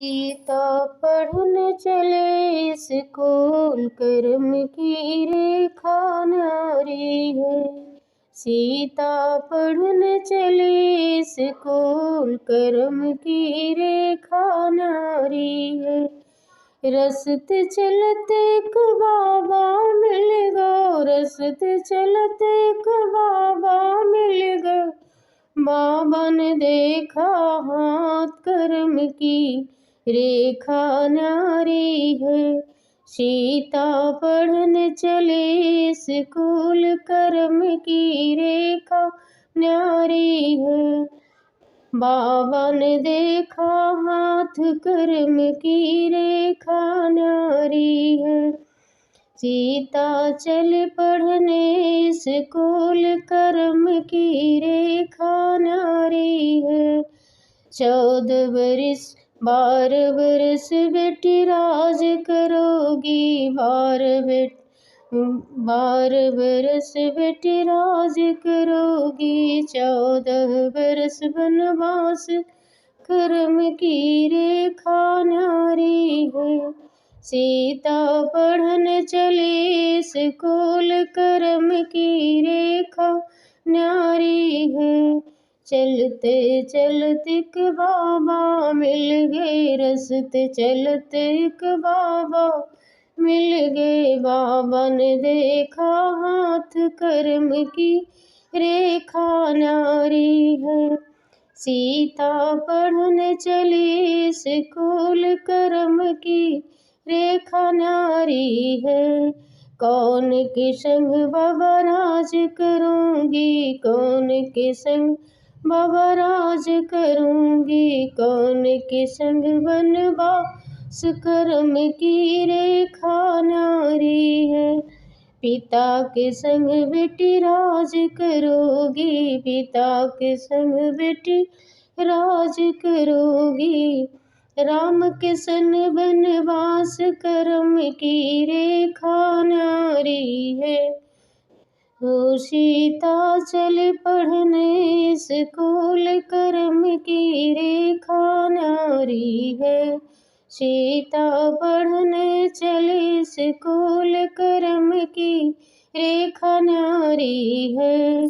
सीता पढ़ने चले स्कूल, कर्म की रेखा न्यारी है। सीता पढ़ने चले स्कूल, कर्म की रेखा न्यारी है। रस्ते चलते एक बाबा मिल गो, रस्ते चलते एक बाबा मिल गो। बाबा ने देखा हाथ, कर्म की रेखा न्यारी है। सीता पढ़ने चले स्कूल, कर्म की रेखा न्यारी है। बाबा ने देखा हाथ, कर्म की रेखा न्यारी है। सीता चल पढ़ने स्कूल, कर्म की रेखा न्यारी है। 14 बरस 12 बरस बेटी राज करोगी, 12 बरस बेटी राज करोगी। 14 बरस वनवास, कर्म की रेखा न्यारी है। सीता पढ़ने चली स्कूल, कर्म की रेखा न्यारी है। चलते चलते एक बाबा मिल गए, रस्ते चलते एक बाबा मिल गए। बाबा ने देखा हाथ, कर्म की रेखा न्यारी है। सीता पढ़ने चली स्कूल, कर्म की रेखा न्यारी है। कौन के संग बाबा राज करूँगी, कौन के संग बाबा राज करूँगी। कौन के संग वनवास, कर्म की रेखा न्यारी है। पिता के संग बेटी राज करोगी, पिता के संग बेटी राज करोगी। राम के सन वनवास, कर्म की रेखा न्यारी है। ओ सीता चल पढ़ने स्कूल, कर्म की रेखा न्यारी है। सीता पढ़ने चली स्कूल, कर्म की रेखा न्यारी है।